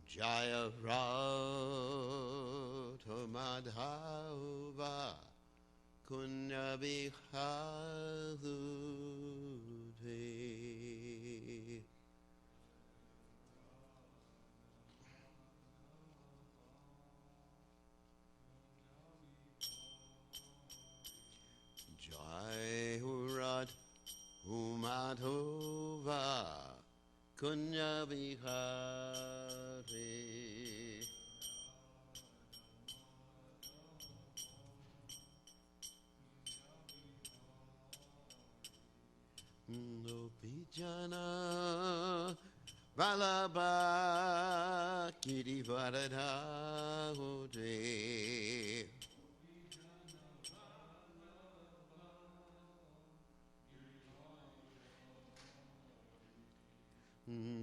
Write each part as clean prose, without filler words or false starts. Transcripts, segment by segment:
Jaya Radha Madhava Kunya Bihadute. Jai Radha Madhava Kunya Bihadute. Gopijana Balaba Kirivardha Hote.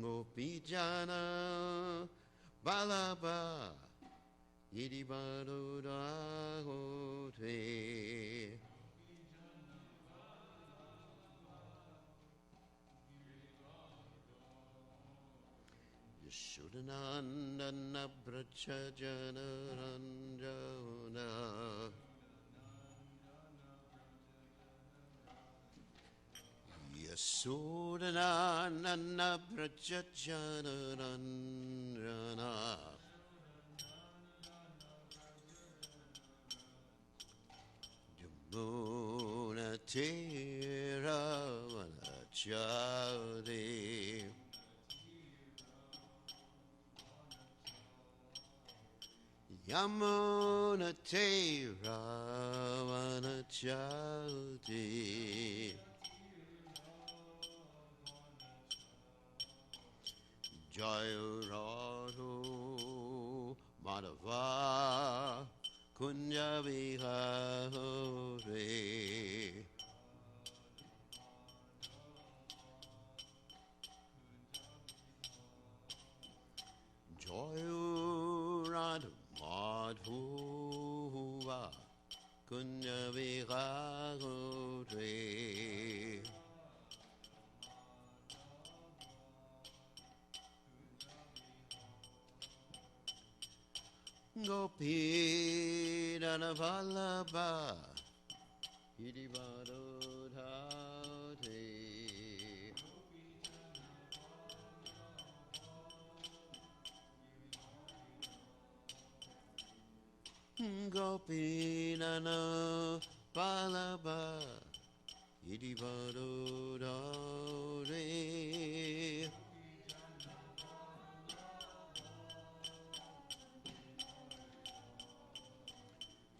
Gopijana Balaba Kirivardha Hote. Yashodanandana Brachajana Ranjana Yashodanandana Brachajana Ranjana Yamuna Tera Vanachari Yamuna Tera Vanachari Jaya Radha Madhava Kunya Vihare. Jaya Radha Madhava Kunya Vihare. Gopi Dhanavallabha Idivadodhate. Gopi Dhanavallabha Idivadodhate.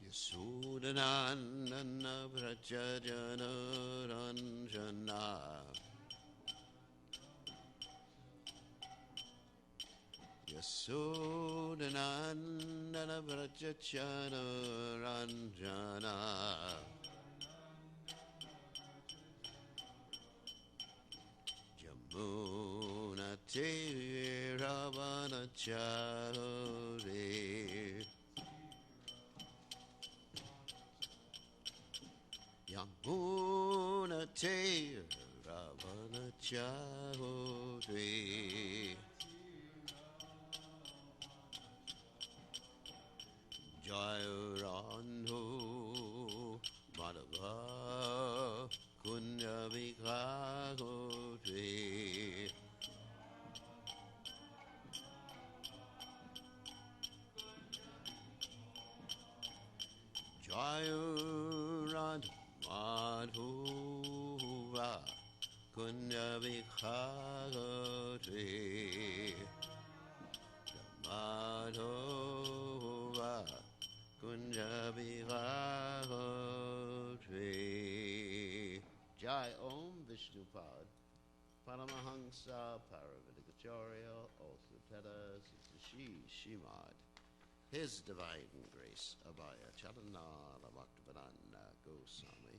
Yashodanandana Vrajajana Ranjana Yashodanandana Vrajajana Ranjana Jamuna Tera Vanachari Yamuna Tera Vanachari Jaya Radha Madhava Kunya Vihare. Jaya Radha Madhava Kunya Vihare. Madhava Kunya Vihare. Jai Om Vishnupad Paramahansa Paravidikacharya also Teta Sister Shimad His Divine Grace Abhaya Chalanala Bhaktivedanta Goswami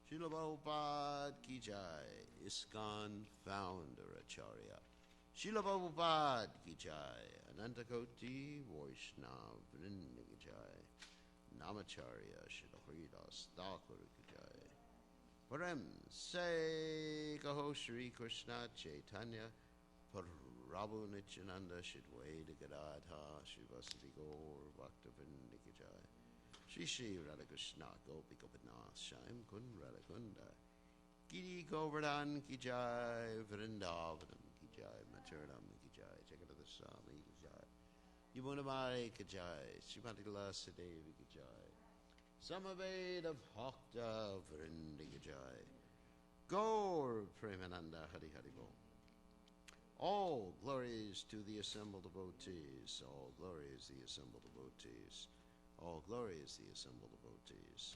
Srila Prabhupada Ki Jai ISKCON Founder Acharya Srila Prabhupada Ki Jai Anantakoti Vaishnav Vrinda Ki Jai Namacharya Srila Haridas Thakur Ki Jai Param Se Kaho Shri Krishna Chaitanya Param Prabhu Nityananda Shidwaita Gadadha Shivasati Gaur Bhakta Vindikajai Shri Shri Radhakrishna Gopi Gopinath Shaim Kun Radhakunda Giri Govardhan Ki Jai Vrindavanam Ki Jai Maturanam Ki Jai Jagadada Swami Ki Jai Yamunamari Ki Jai Srimati Lasa Devi Ki Jai Samaveda Bhakta Vrindi Ki Jai Gaur Premananda Hari Hari Bol. All glories to the assembled devotees. All glories the assembled devotees. All glories the assembled devotees.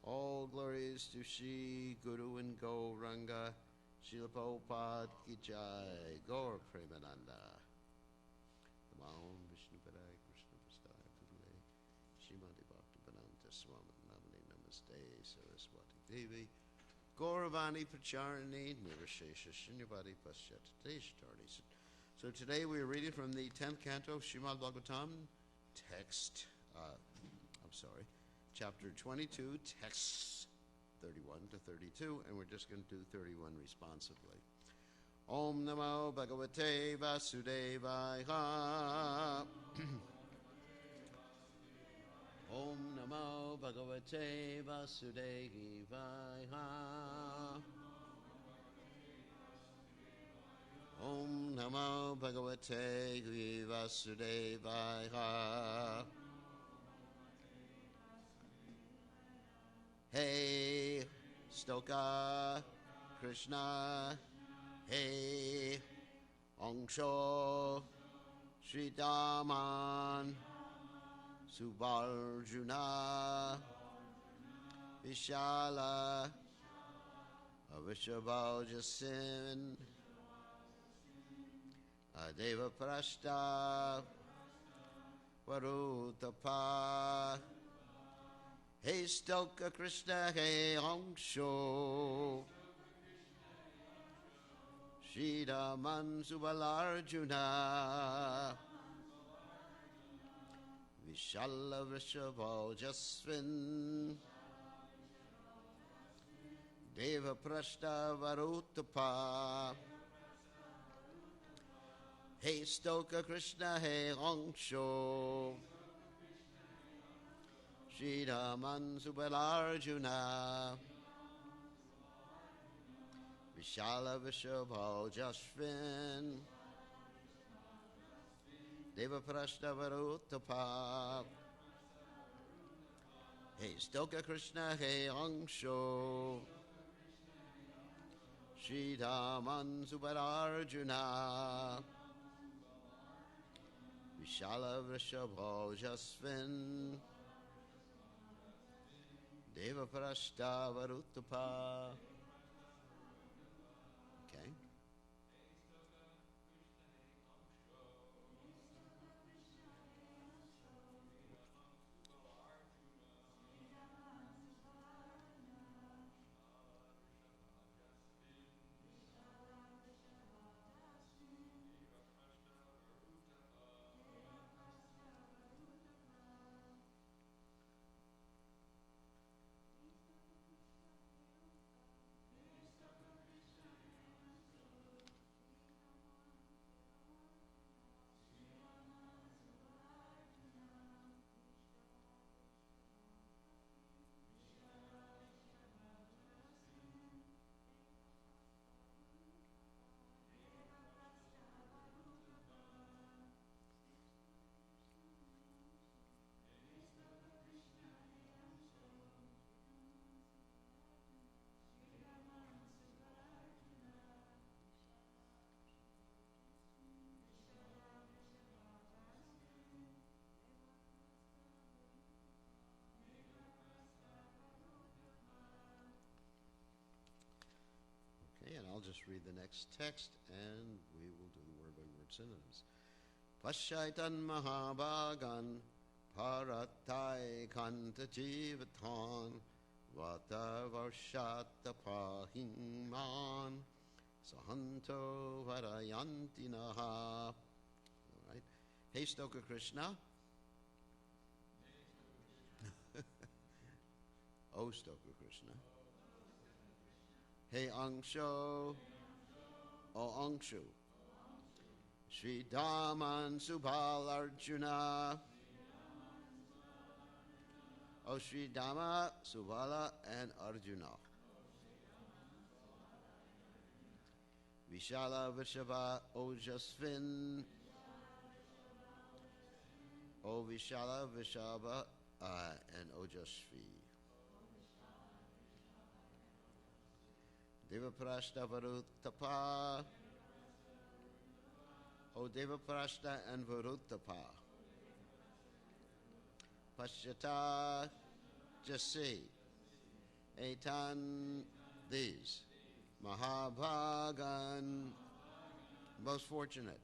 All glories to Shri Guru and Gauranga. Srila Prabhupada Ki Jai. Gaur Premananda. Namo Vishnu Padaya Krishna Prasthaya Pudale. Shrimati Bhaktivedanta Swami Namani Namaste Saraswati Devi. Gauravani Pracharani Nirashesha Shinyavadi Paschatashtarni. So today we are reading from the 10th canto of Srimad Bhagavatam, chapter 22, texts 31 to 32, and we're just going to do 31 responsively. Om Namo Bhagavate Vasudevaya. Om Namo Bhagavate Vasudevaya. Om Namo Bhagavate Vasudevaya. Hey Stoka Krishna. Hey Angsho Sri Daman Subarjuna Vishala Avishabhajasin Adeva Prashta Varutapa Hey Stoka Krishna Hey Angsho Shridaman Subalarjuna Vishala Vrishabha Jasvin Deva Prashta Varutapa Hey Stoka Krishna Hey Angsho Shridaman Subalarjuna Vishala Vrishabha Jasvin Deva Prashta Varutapa Hey Stoka Krishna Hey Angsho Shri Daman Subararjuna Vishala Vrishabha Jasvin Deva Prashta Varutapa. Okay. Okay, and I'll just read the next text, and we will do the word-by-word synonyms. Pashaitan Mahabhagan Paratai Kanta Jivatan Vata Varshata Pahiman Sahanto Varayanti Naha. All right. Hey Stoka Krishna. O Stoka Krishna. Hey Angsho. O Angshu. Sri Daman Subal Arjuna. O Sri Dama, Subala, and Arjuna. Vishala Vishava Ojasvin. O Vishala Vishava and Ojasvi. Devaprashta Varutapa. O Devaprashta and Varutapa. Pashyata, just see. Etan, these. Mahabhagan, most fortunate.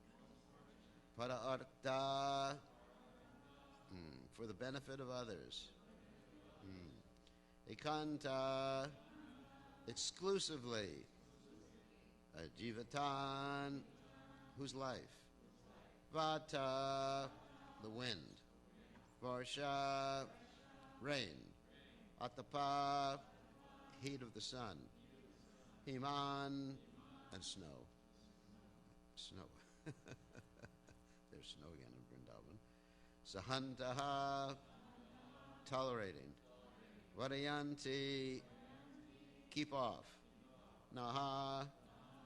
Paraartha, for the benefit of others. Ekanta, exclusively. Jivatan, whose life. Vata, the wind. Varsha, rain. Atapa, heat of the sun. Himan, and snow. Snow. There's snow again in Vrindavan. Sahantaha, tolerating. Vadayanti, keep off. Naha,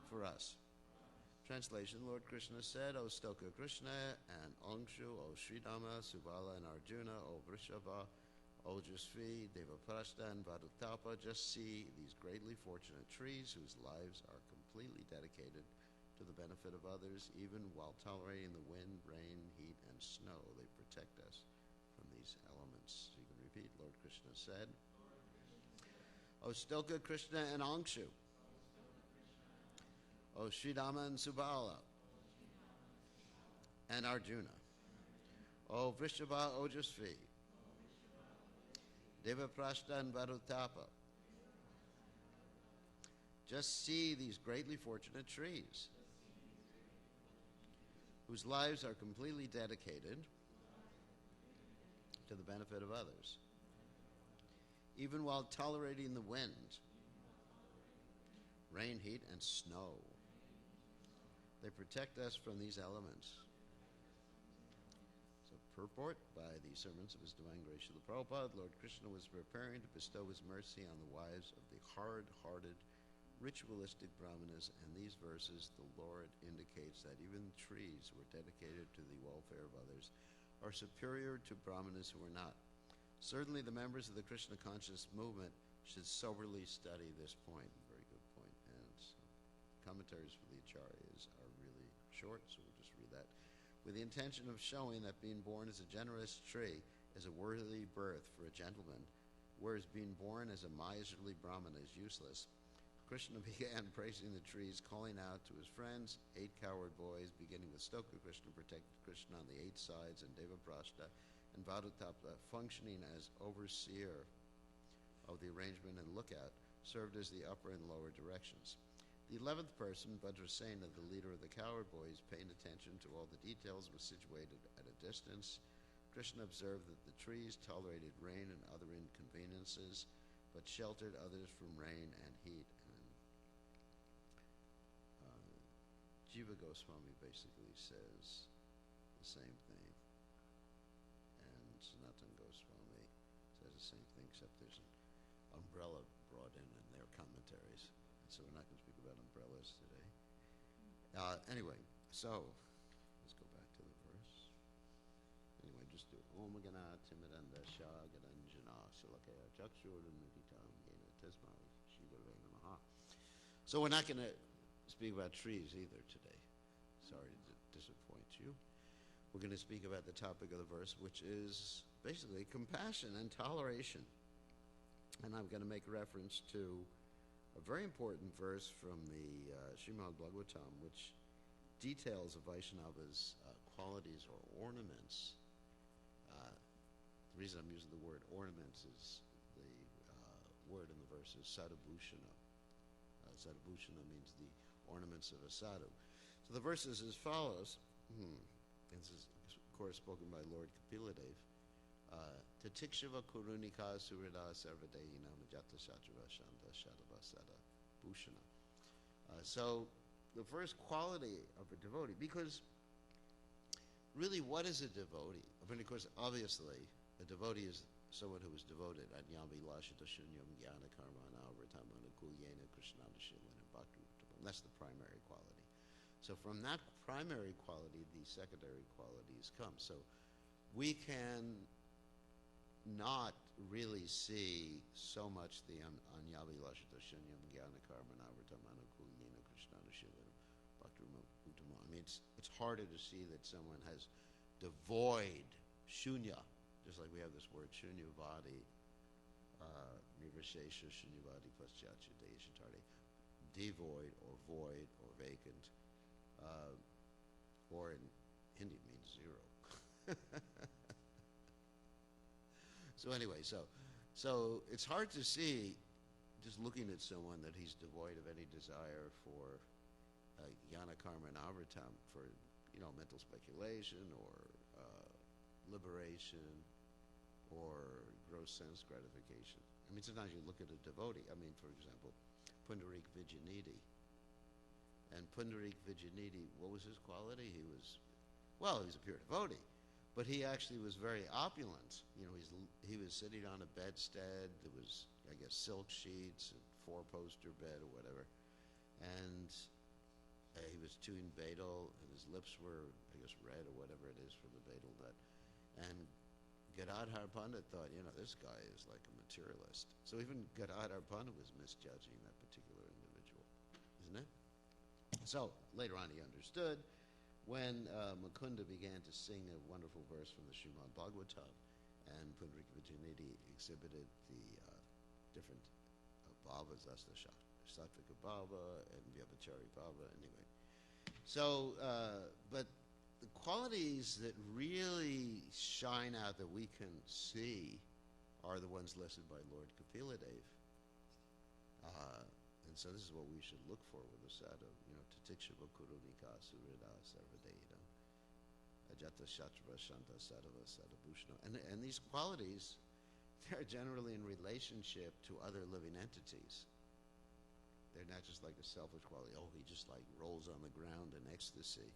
for us. Translation, Lord Krishna said, O Stoka Krishna and Angshu, O Sridama, Subala, and Arjuna, O Vrishava, O Jasvi, Devaprashta, and Vadutapa, just see these greatly fortunate trees whose lives are completely dedicated to the benefit of others, even while tolerating the wind, rain, heat, and snow. They protect us from these elements. You can repeat, Lord Krishna said, O Stoka Krishna and Angshu, O Sridama and Subala, and Arjuna, O Vrishava Ojasvi, Devaprashta and Varutapa. Just see these greatly fortunate trees whose lives are completely dedicated to the benefit of others, even while tolerating the wind, rain, heat, and snow. They protect us from these elements. So, purport by the sermons of His Divine Grace Srila Prabhupada, Lord Krishna was preparing to bestow His mercy on the wives of the hard-hearted, ritualistic brahmanas, and these verses, the Lord indicates that even trees who are dedicated to the welfare of others are superior to brahmanas who are not. Certainly, the members of the Krishna conscious movement should soberly study this point. Very good point. And so, commentaries for the acharyas are really short, so we'll just read that. With the intention of showing that being born as a generous tree is a worthy birth for a gentleman, whereas being born as a miserly brahmana is useless, Krishna began praising the trees, calling out to his friends, 8 coward boys, beginning with Stoka Krishna, protected Krishna on the 8 sides, and Devaprashta and Vadutapa, functioning as overseer of the arrangement and lookout, served as the upper and lower directions. The 11th person, Vajrasena, the leader of the coward boys, paying attention to all the details, was situated at a distance. Krishna observed that the trees tolerated rain and other inconveniences, but sheltered others from rain and heat. And Jiva Goswami basically says the same thing. And Sanatan Goswami says the same thing, except there's an umbrella brought in their commentaries. So we're not going to speak about umbrellas today. Anyway, so let's go back to the verse. Anyway, just do Om Gana Timiranda Shah Garanjana Silakaya Jakshurunaditam Yena Tesma Shivare Namaha. So we're not going to speak about trees either today. Sorry to disappoint you. We're going to speak about the topic of the verse, which is basically compassion and toleration. And I'm going to make reference to a very important verse from the Srimad Bhagavatam, which details a Vaishnava's qualities or ornaments. The reason I'm using the word ornaments is the word in the verse is sadhabhushana. Sadhabhushana means the ornaments of a sadhu. So the verse is as follows. This is, of course, spoken by Lord Kapiladev. Tatikshava kurunika surida sarvadehina majata shatra shanta shadavasada bhushana. So the first quality of a devotee, because really, what is a devotee? I mean, of course, obviously, a devotee is someone who is devoted. Anyami lashita shunyam jnana karmana vritamana kulyena krishnana shilana bhakti. That's the primary quality. So from that primary quality, the secondary qualities come. So we can not really see so much the anyami lashita shunyam jnana karmana vritamana kulyena krishnana shilana bhakti. I mean, it's harder to see that someone has devoid shunya, just like we have this word shunyavadi, nirvishesha shunyavadi paschatya deshatarde, devoid or void or vacant, or in Hindi it means zero. So anyway, so it's hard to see, just looking at someone, that he's devoid of any desire for jnana karma and avritam, for mental speculation or liberation or gross sense gratification. I mean, sometimes you look at a devotee. I mean, for example, Pundarik Vijayanidhi. And Pundarik Vijayanidhi, what was his quality? He was a pure devotee, but he actually was very opulent. He was sitting on a bedstead. There was, I guess, silk sheets, a four-poster bed or whatever, and he was chewing betel, and his lips were, I guess, red or whatever it is from the betel nut. And Gadadhar Pandit thought, this guy is like a materialist. So even Gadadhar Pandit was misjudging that particular individual, isn't it? So later on he understood when Mukunda began to sing a wonderful verse from the Srimad Bhagavatam, and Pundarik Vijayanidhi exhibited the different bhavas, that's the Sattvika bhava and Vyabhachari bhava, anyway. So, but the qualities that really shine out that we can see are the ones listed by Lord Kapiladev. And so this is what we should look for with the sadhu, Titikshava Kurunika Surida Sarvadeda, Ajata Shatra Shanta Sadhava Sadhabhushna. And these qualities, they're generally in relationship to other living entities. They're not just like a selfish quality. Oh, he just like rolls on the ground in ecstasy.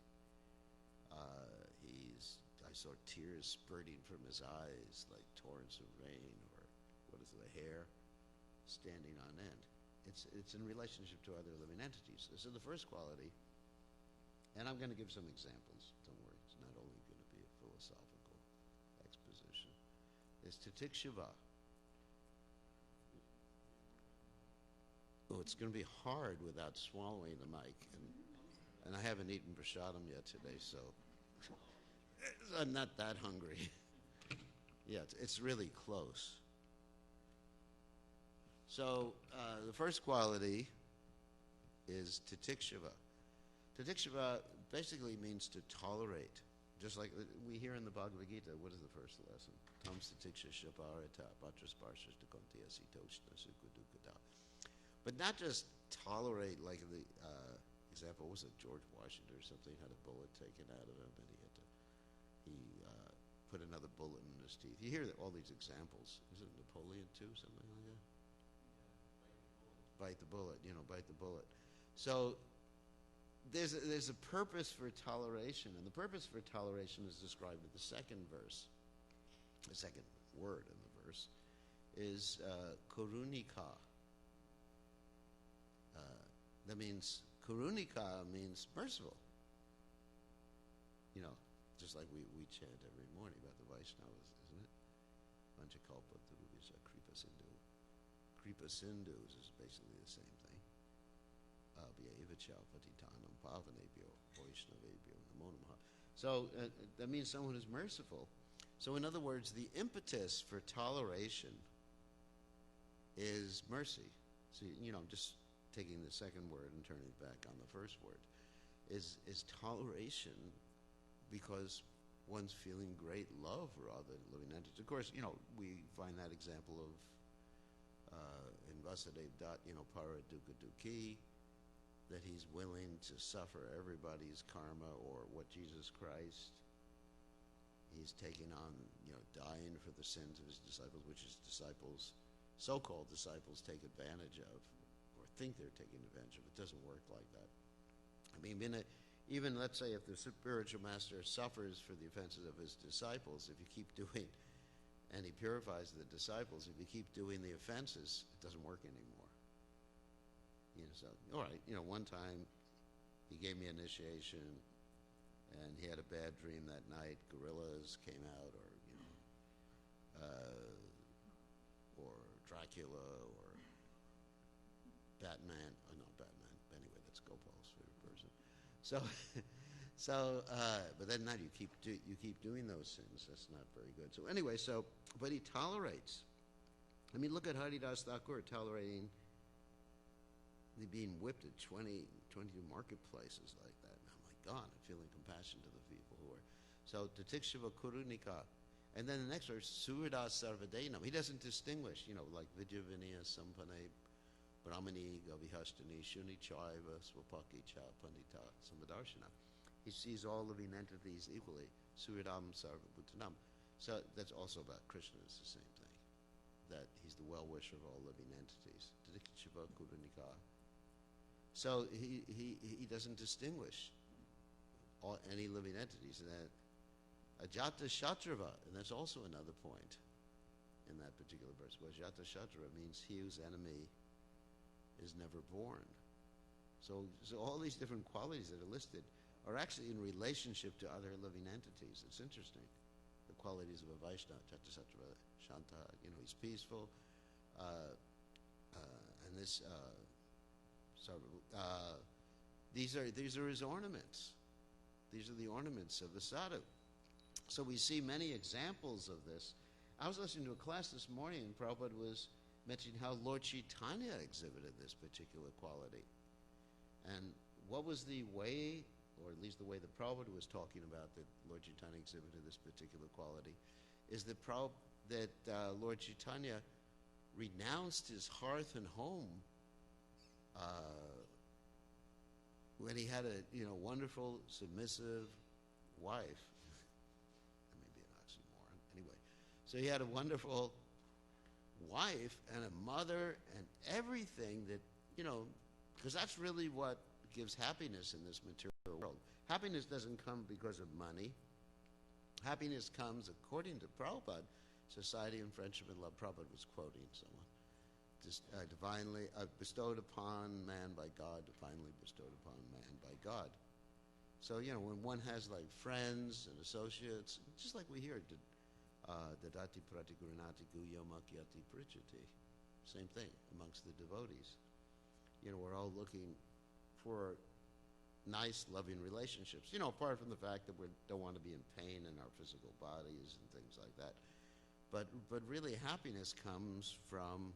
I saw tears spurting from his eyes like torrents of rain, or what is it, the hair standing on end. It's in relationship to other living entities. So the first quality, and I'm going to give some examples. Don't worry, it's not only going to be a philosophical exposition. Is titikshava. Oh, it's going to be hard without swallowing the mic, and I haven't eaten prasadam yet today, so I'm not that hungry. Yeah, it's really close. So the first quality is titikshava. Titikshava basically means to tolerate. Just like we hear in the Bhagavad Gita, what is the first lesson? Tam titiksha shaparata patrasparshas dakontiya sitoshna sukudukada. But not just tolerate, like the example, was it George Washington or something, had a bullet taken out of him, and he put another bullet in his teeth. You hear all these examples. Is it Napoleon too, something like that? Bite the bullet, bite the bullet. So there's a purpose for toleration, and the purpose for toleration is described in the second verse. The second word in the verse is karunika. That means, karunika means merciful. Just like we chant every morning about the Vaishnavas, isn't it? Panchakalpa Durubhisa Kripa Sindhu. Kripa Sindhus is basically the same thing. Abhyayivacha Patitanam Pavanebhyo Vaishnavebhyo Namo Namaha. So that means someone who's merciful. So in other words, the impetus for toleration is mercy. So, just taking the second word and turning it back on the first word, is toleration, because one's feeling great love for other living entities. Of course, we find that example of in Vasudev Dutt, para dukkha dukhi, that he's willing to suffer everybody's karma, or what Jesus Christ, he's taking on, dying for the sins of his disciples, which his disciples, so-called disciples, take advantage of, or think they're taking advantage of. It doesn't work like that. I mean, even let's say if the spiritual master suffers for the offenses of his disciples, if you keep doing, and he purifies the disciples, if you keep doing the offenses, it doesn't work anymore. So, all right, one time he gave me initiation, and he had a bad dream that night. Gorillas came out, or Dracula, or Batman. Oh, no, Batman. Anyway, that's Gopal's favorite person. But then now you keep doing those sins. That's not very good. So anyway, but he tolerates. I mean, look at Haridas Thakur tolerating the being whipped at 20 marketplaces like that. And oh my God, I'm feeling compassion to the people who are. So Tatikshava Kurunika. And then the next verse, Suridas Sarvadenam. He doesn't distinguish, like Vidya Vinaya Sampane Brahmani Gavihashtani Shuni Chaiva Swapaki Cha Pandita Samadarshana. He sees all living entities equally. Suridam Sarvabhutanam. So that's also about Krishna. It's the same thing. That he's the well-wisher of all living entities. Tatikshava Kurunika. So he doesn't distinguish any living entities. And that Ajata Shatrava, and that's also another point in that particular verse. Well, Ajata Shatrava means he whose enemy is never born. So all these different qualities that are listed are actually in relationship to other living entities. It's interesting. The qualities of a Vaishnava, Ajata Shatrava, Shanta, he's peaceful, and this. These are his ornaments. These are the ornaments of the sadhu. So we see many examples of this. I was listening to a class this morning, and Prabhupada was mentioning how Lord Chaitanya exhibited this particular quality. And what was the way, or at least the way that Prabhupada was talking about that Lord Chaitanya exhibited this particular quality, is that Lord Chaitanya renounced his hearth and home when he had a wonderful, submissive wife. That may be an oxymoron. Anyway, so he had a wonderful wife and a mother and everything that, because that's really what gives happiness in this material world. Happiness doesn't come because of money. Happiness comes, according to Prabhupada, society and friendship and love. Prabhupada was quoting someone. Divinely bestowed upon man by God, divinely bestowed upon man by God. So, when one has like friends and associates, just like we hear, Dadati Pratigurunati Guyomakyati Prichati. Same thing amongst the devotees. We're all looking for nice, loving relationships. Apart from the fact that we don't want to be in pain in our physical bodies and things like that. But really happiness comes from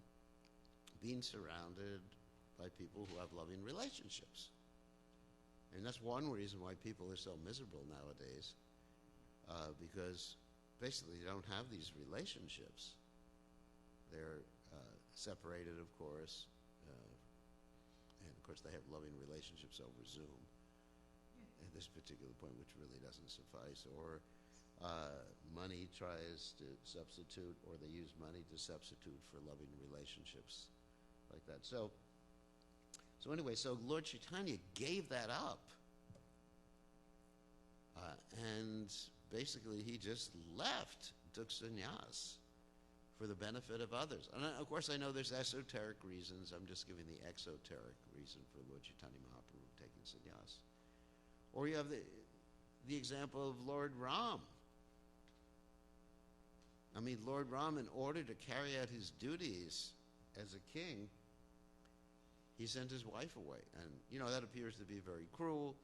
being surrounded by people who have loving relationships. And that's one reason why people are so miserable nowadays, because basically they don't have these relationships. They're separated, of course, and of course they have loving relationships over Zoom at this particular point, which really doesn't suffice. Or money tries to substitute, or they use money to substitute for loving relationships like that. So anyway, so Lord Chaitanya gave that up. And basically he just left, took sannyas for the benefit of others. And of course I know there's esoteric reasons. I'm just giving the exoteric reason for Lord Chaitanya Mahaprabhu taking sannyas. Or you have the example of Lord Ram. I mean, Lord Ram, in order to carry out his duties as a king, he sent his wife away. And, that appears to be very cruel.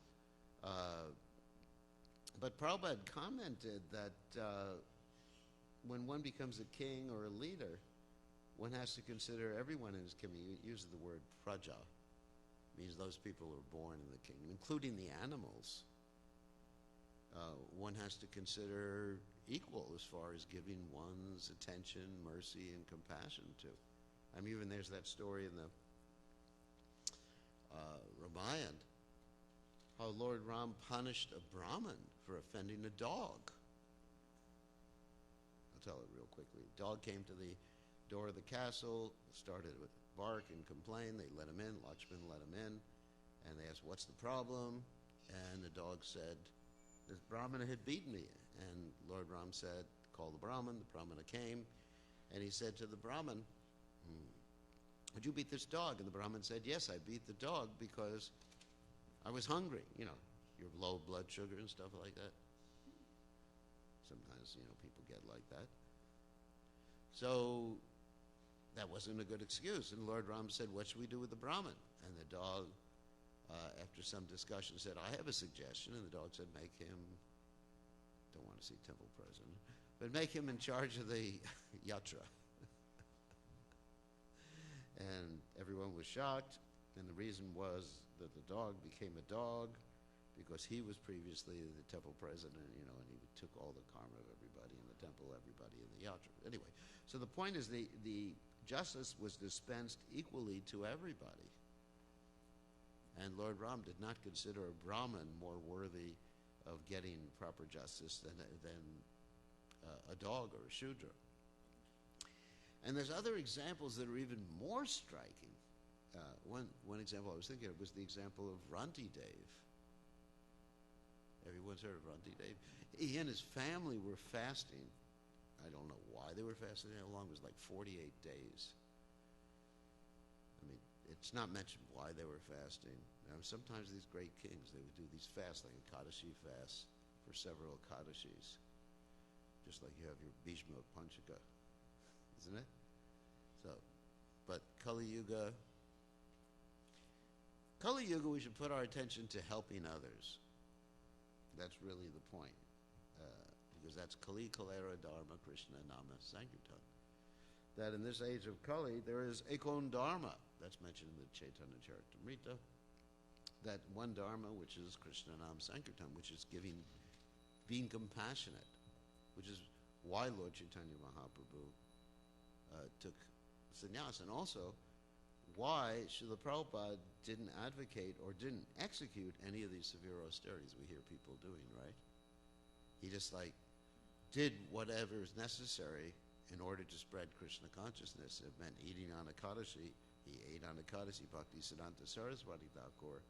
But Prabhupada commented that when one becomes a king or a leader, one has to consider everyone in his kingdom. He uses the word praja. It means those people who are born in the kingdom, including the animals. One has to consider equal as far as giving one's attention, mercy, and compassion to. I mean, even there's that story in the Ramayana, how Lord Ram punished a Brahmin for offending a dog. I'll tell it real quickly. The dog came to the door of the castle, started with bark and complain. They let him in. Lakshman let him in, and they asked, "What's the problem?" And the dog said, this Brahmana had beaten me. And Lord Ram said, call the Brahmana came, and he said to the Brahmin, would you beat this dog? And the Brahmin said, yes, I beat the dog because I was hungry. You know, your low blood sugar and stuff like that. Sometimes, people get like that. So that wasn't a good excuse. And Lord Ram said, what should we do with the Brahmin? And the dog, after some discussion, said, I have a suggestion. And the dog said, make him, don't want to see temple president, but make him in charge of the yatra. And everyone was shocked. And the reason was that the dog became a dog because he was previously the temple president, and he took all the karma of everybody in the temple, everybody in the yatra. Anyway, so the point is the justice was dispensed equally to everybody. And Lord Ram did not consider a Brahmin more worthy of getting proper justice than a dog or a Shudra. And there's other examples that are even more striking. One example I was thinking of was the example of Ranti Dev. Everyone's heard of Ranti Dev? He and his family were fasting. I don't know why they were fasting that long. It was like 48 days. I mean, it's not mentioned why they were fasting. Now, sometimes these great kings, they would do these fasts, like a Kadashi fast for several Kadashis. Just like you have your Bhishma Panchaka, isn't it? So, but Kali Yuga, we should put our attention to helping others. That's really the point. Because that's Kali Kalera Dharma Krishna Nama Sankirtan. That in this age of Kali, there is Ekon Dharma. That's mentioned in the Chaitanya Charitamrita. That one Dharma, which is Krishna Nama Sankirtan, which is being compassionate, which is why Lord Chaitanya Mahaprabhu took sannyas, and also why Srila Prabhupada didn't advocate or didn't execute any of these severe austerities we hear people doing, right? He just did whatever is necessary in order to spread Krishna consciousness. It meant eating on Ekadashi. He ate on Ekadashi. Bhakti Siddhanta Saraswati Thakur.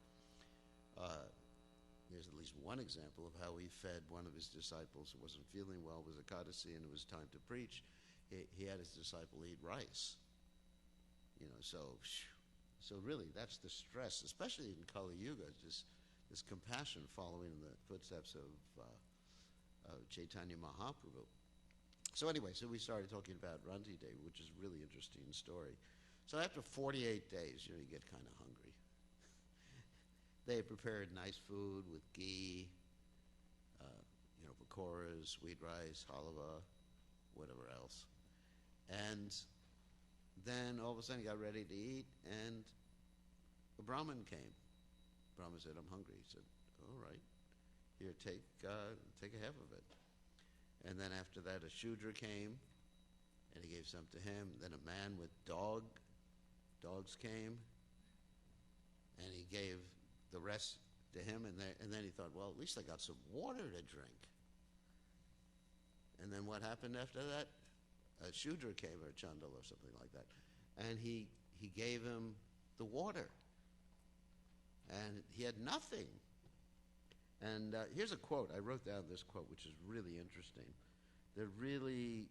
There's at least one example of how he fed one of his disciples who wasn't feeling well. It was Ekadashi and it was time to preach. He had his disciple eat rice. So really that's the stress, especially in Kali Yuga, just this compassion following in the footsteps of Chaitanya Mahaprabhu. So anyway, we started talking about Ranti Dev, which is a really interesting story. So after 48 days, you get kind of hungry. They had prepared nice food with ghee, pakoras, sweet rice, halva, whatever else. And then all of a sudden he got ready to eat, and a Brahmin came. Brahmin said, I'm hungry. He said, all right, here, take a half of it. And then after that, a Shudra came, and he gave some to him. Then a man with dogs came, and he gave the rest to him. And then he thought, well, at least I got some water to drink. And then what happened after that? A Shudra came, or Chandala, or something like that. And he gave him the water. And he had nothing. And here's a quote. I wrote down this quote, which is really interesting. That really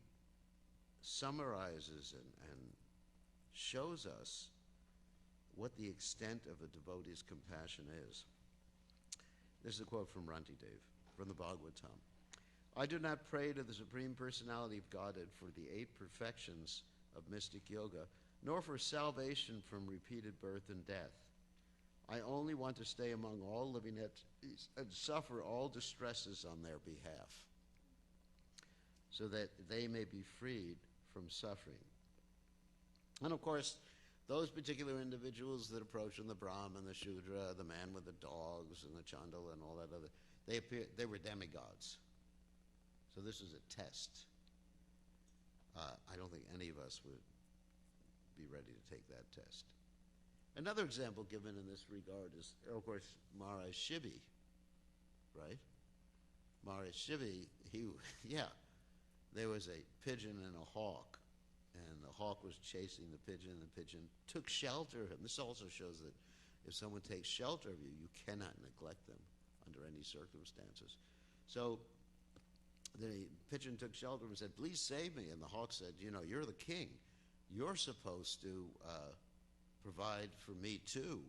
summarizes and shows us what the extent of a devotee's compassion is. This is a quote from Ranti Dev, from the Bhagavatam. I do not pray to the Supreme Personality of Godhead for the 8 perfections of mystic yoga, nor for salvation from repeated birth and death. I only want to stay among all living entities and suffer all distresses on their behalf, so that they may be freed from suffering. And of course, those particular individuals that approach the Brahma and the Shudra, the man with the dogs and the Chandala and all that other, they were demigods. So this is a test. I don't think any of us would be ready to take that test. Another example given in this regard is, of course, Maharaj Shivi, right? Maharaj Shivi, there was a pigeon and a hawk, and the hawk was chasing the pigeon, and the pigeon took shelter of him. This also shows that if someone takes shelter of you, you cannot neglect them under any circumstances. So the pigeon took shelter and said, "Please save me." And the hawk said, "You're the king. You're supposed to provide for me too.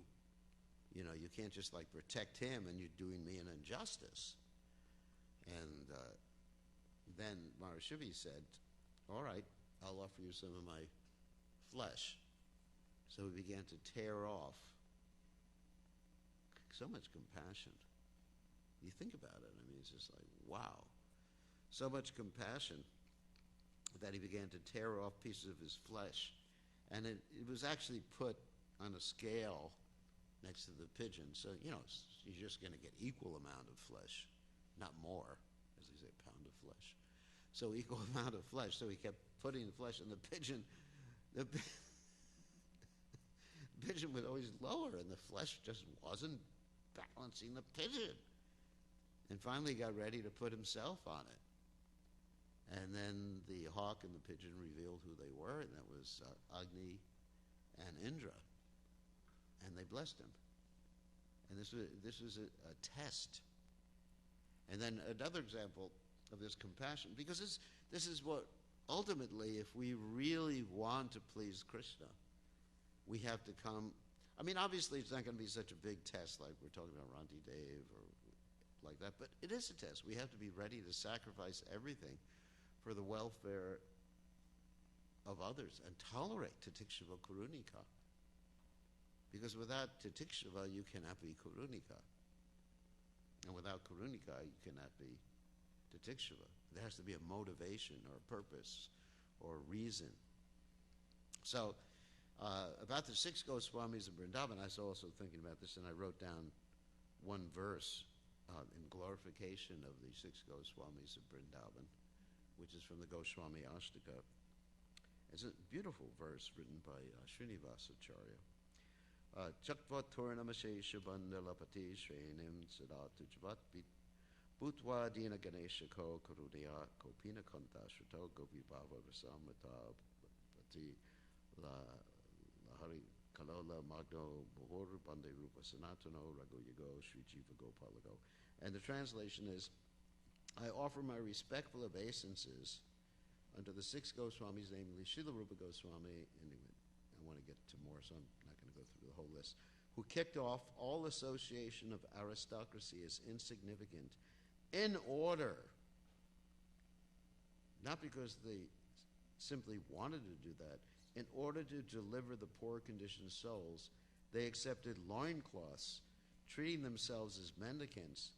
You can't just protect him, and you're doing me an injustice." And then Maharishi said, "All right, I'll offer you some of my flesh." So he began to tear off. So much compassion. You think about it. It's just wow. So much compassion that he began to tear off pieces of his flesh. And it was actually put on a scale next to the pigeon. So, you're just going to get equal amount of flesh, not more, as they say, pound of flesh. So equal amount of flesh. So he kept putting the flesh, and the pigeon was always lower, and the flesh just wasn't balancing the pigeon. And finally got ready to put himself on it. And then the hawk and the pigeon revealed who they were, and that was Agni and Indra. And they blessed him. And this was a test. And then another example of this compassion, because this is what ultimately, if we really want to please Krishna, we have to come. Obviously it's not going to be such a big test like we're talking about Ranti Dev or like that, but it is a test. We have to be ready to sacrifice everything for the welfare of others and tolerate Titikshava Kurunika. Because without Titikshava, you cannot be Kurunika. And without Kurunika, you cannot be Titikshava. There has to be a motivation or a purpose or a reason. So, about the 6 Goswamis of Vrindavan, I was also thinking about this, and I wrote down one verse in glorification of the 6 Goswamis of Vrindavan, which is from the Goswami Ashtaka. It's a beautiful verse written by Srinivasacharya. Chakvat Tornamasesha Bandalapati Shrenim Siddhatu Jvat Bhutva Dina Ganesha Ko Karudaya Kopina Kanta Shrato Gopi Bhava Rasamata Pati Lahari Kalola Magno Bohor Bande Rupa Sanatano Rago Yago Sri Jiva Gopalago. And the translation is, I offer my respectful obeisances unto the 6 Goswamis, namely Srila Rupa Goswami, and I want to get to more, so I'm not going to go through the whole list, who kicked off all association of aristocracy as insignificant in order, not because they simply wanted to do that, in order to deliver the poor conditioned souls, they accepted loincloths, treating themselves as mendicants,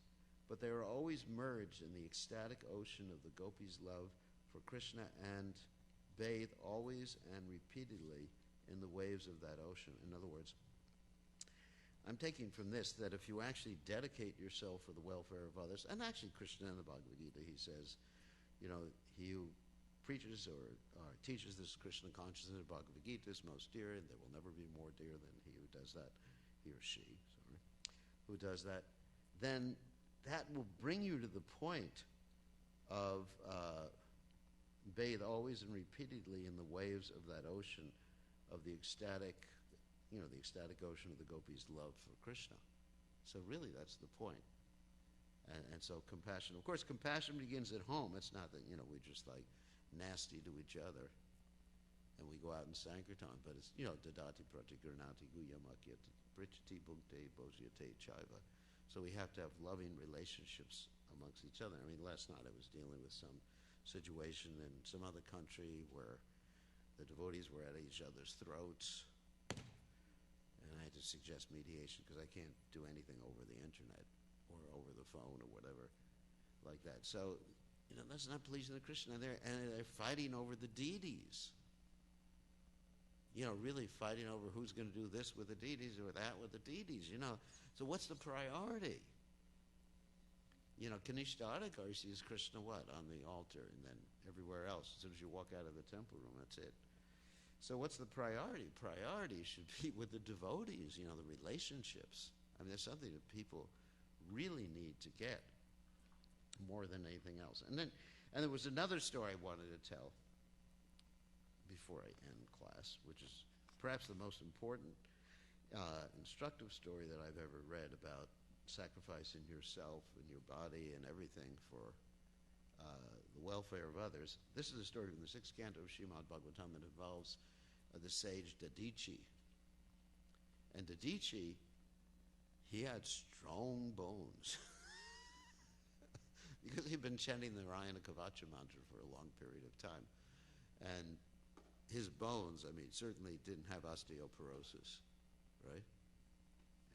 but they were always merged in the ecstatic ocean of the gopis' love for Krishna and bathe always and repeatedly in the waves of that ocean. In other words, I'm taking from this that if you actually dedicate yourself for the welfare of others, and actually Krishna in the Bhagavad Gita, he says, he who preaches or teaches this Krishna consciousness in the Bhagavad Gita is most dear, and there will never be more dear than he who does that, he or she, who does that, then that will bring you to the point of bathe always and repeatedly in the waves of that ocean of the ecstatic ocean of the gopis' love for Krishna. So really that's the point. And so compassion, of course, compassion begins at home. It's not that, we're just nasty to each other and we go out in Sankirtan, but it's, dadati pratigurnati guyamakyati prichati bhukte bojyate chaiva. So we have to have loving relationships amongst each other. Last night I was dealing with some situation in some other country where the devotees were at each other's throats, and I had to suggest mediation because I can't do anything over the internet or over the phone or whatever like that. So, that's not pleasing to Krishna. And they're fighting over the deities. Really fighting over who's going to do this with the deities or that with the deities, So what's the priority? Kanishtarika sees Krishna what? On the altar, and then everywhere else. As soon as you walk out of the temple room, that's it. So what's the priority? Priority should be with the devotees, the relationships. There's something that people really need to get more than anything else. And there was another story I wanted to tell before I end class, which is perhaps the most important instructive story that I've ever read about sacrificing yourself and your body and everything for the welfare of others. This is a story from the 6th canto of Srimad Bhagavatam that involves the sage Dadichi. And Dadichi, he had strong bones because he'd been chanting the Rayana Kavacha mantra for a long period of time. And his bones, I mean, certainly didn't have osteoporosis, right?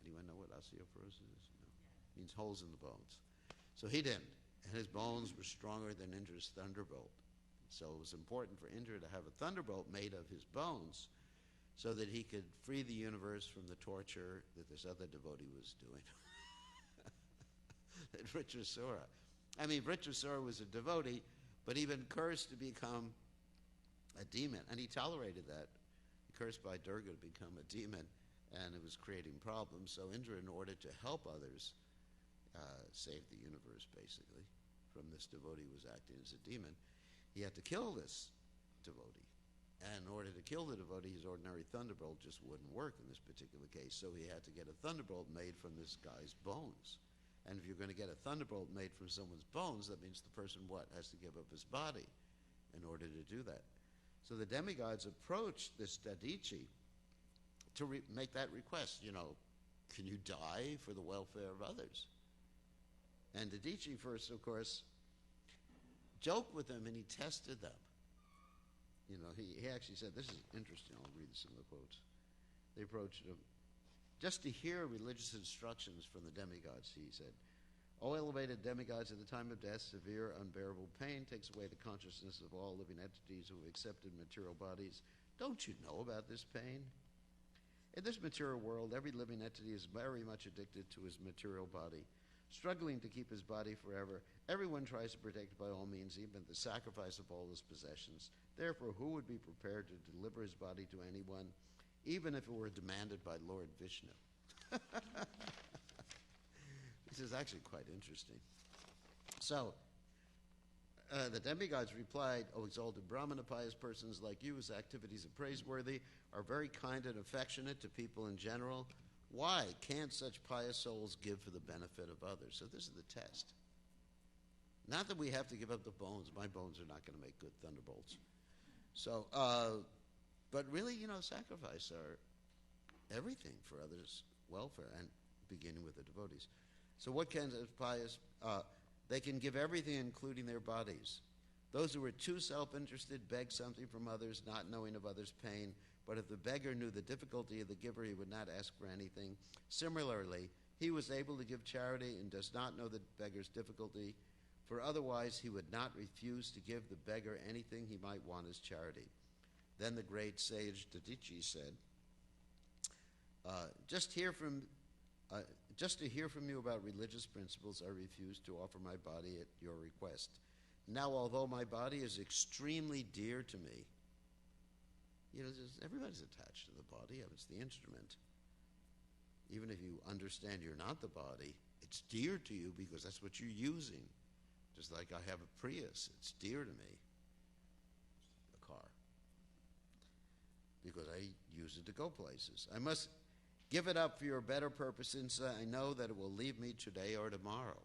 Anyone know what osteoporosis is? No. It means holes in the bones. So he didn't. And his bones were stronger than Indra's thunderbolt. So it was important for Indra to have a thunderbolt made of his bones so that he could free the universe from the torture that this other devotee was doing. That Vritrasura. I mean, Vritrasura was a devotee, but he'd been cursed to become a demon, and he tolerated that. Cursed by Durga to become a demon, and it was creating problems. So Indra, in order to help others, save the universe, basically, from this devotee who was acting as a demon, he had to kill this devotee. And in order to kill the devotee, his ordinary thunderbolt just wouldn't work in this particular case. So he had to get a thunderbolt made from this guy's bones. And if you're going to get a thunderbolt made from someone's bones, that means the person, what, has to give up his body in order to do that. So the demigods approached this Dadichi to make that request, can you die for the welfare of others? And Dadichi first, of course, joked with them, and he tested them. He actually said, this is interesting, I'll read some of the quotes. They approached him. Just to hear religious instructions from the demigods, he said, O elevated demigods, at the time of death, severe, unbearable pain takes away the consciousness of all living entities who have accepted material bodies. Don't you know about this pain? In this material world, every living entity is very much addicted to his material body, struggling to keep his body forever. Everyone tries to protect it by all means, even at the sacrifice of all his possessions. Therefore, who would be prepared to deliver his body to anyone, even if it were demanded by Lord Vishnu? This is actually quite interesting. So, the demigods replied, O exalted Brahmana, pious persons like you, whose activities are praiseworthy, are very kind and affectionate to people in general. Why can't such pious souls give for the benefit of others? So this is the test. Not that we have to give up the bones. My bones are not going to make good thunderbolts. So, but really, sacrifice are everything for others' welfare, and beginning with the devotees. So what can pious? They can give everything, including their bodies. Those who are too self-interested beg something from others, not knowing of others' pain. But if the beggar knew the difficulty of the giver, he would not ask for anything. Similarly, he was able to give charity and does not know the beggar's difficulty, for otherwise he would not refuse to give the beggar anything he might want as charity. Then the great sage Dadichi said, just to hear from you about religious principles, I refuse to offer my body at your request. Now, although my body is extremely dear to me, everybody's attached to the body. It's the instrument. Even if you understand you're not the body, it's dear to you because that's what you're using. Just like I have a Prius, it's dear to me, a car, because I use it to go places. I must give it up for your better purpose, since I know that it will leave me today or tomorrow.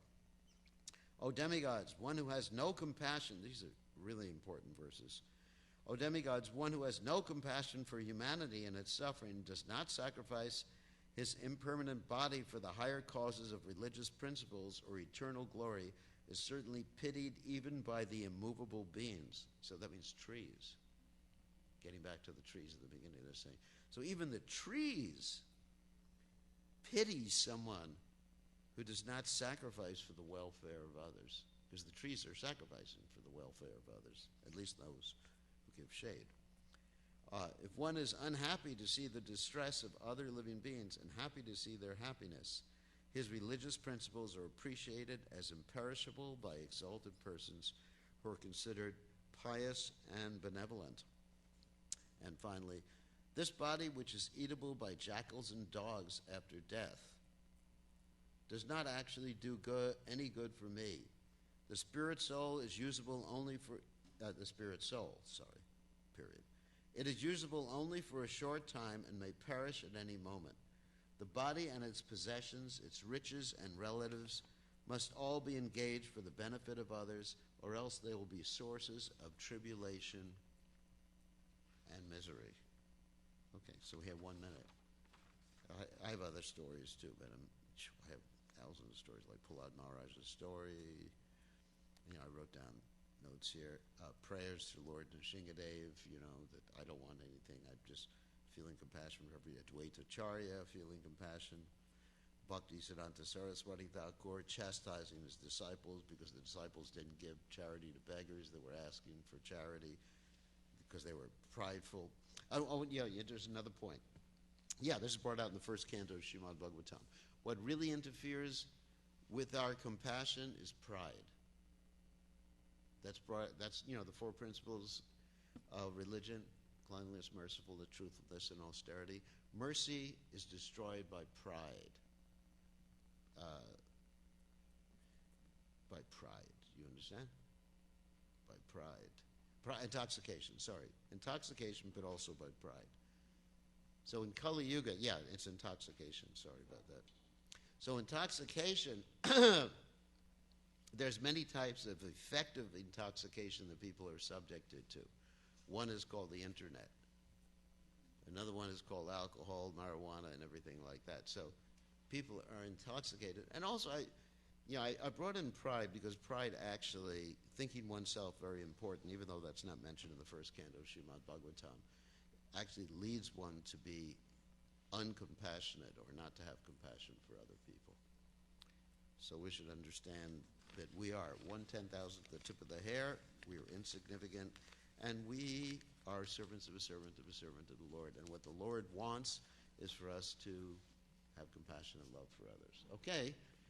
O demigods, one who has no compassion, these are really important verses. O demigods, one who has no compassion for humanity and its suffering, does not sacrifice his impermanent body for the higher causes of religious principles or eternal glory, is certainly pitied even by the immovable beings. So that means trees. Getting back to the trees at the beginning, they're saying. So even the trees pity someone who does not sacrifice for the welfare of others, because the trees are sacrificing for the welfare of others, at least those who give shade. If one is unhappy to see the distress of other living beings and happy to see their happiness, his religious principles are appreciated as imperishable by exalted persons who are considered pious and benevolent. And finally, this body, which is eatable by jackals and dogs after death, does not actually do any good for me. The spirit soul is usable only for period. It is usable only for a short time and may perish at any moment. The body and its possessions, its riches and relatives, must all be engaged for the benefit of others, or else they will be sources of tribulation and misery. Okay, so we have 1 minute. I have other stories too, but I have thousands of stories, like Prahlad Maharaj's story. I wrote down notes here. Prayers to Lord Nrsingadev, that I don't want anything. I'm just feeling compassion for every Advaita Acharya, feeling compassion. Bhakti Siddhanta Saraswati Thakur chastising his disciples because the disciples didn't give charity to beggars that were asking for charity because they were prideful. There's another point. Yeah, this is brought out in the first canto of Srimad Bhagavatam. What really interferes with our compassion is pride. That's the 4 principles of religion: cleanliness, mercifulness, truthfulness, and austerity. Mercy is destroyed by pride. By pride, you understand? By pride. Intoxication, but also by pride. So in Kali Yuga, it's intoxication, sorry about that. So intoxication, there's many types of effective intoxication that people are subjected to. One is called the internet. Another one is called alcohol, marijuana, and everything like that. So people are intoxicated. And also, I brought in pride because pride actually, thinking oneself very important, even though that's not mentioned in the first canto of Srimad Bhagavatam, actually leads one to be uncompassionate or not to have compassion for other people. So we should understand that we are 1/10,000th the tip of the hair, we are insignificant, and we are servants of a servant of a servant of the Lord. And what the Lord wants is for us to have compassion and love for others. Okay.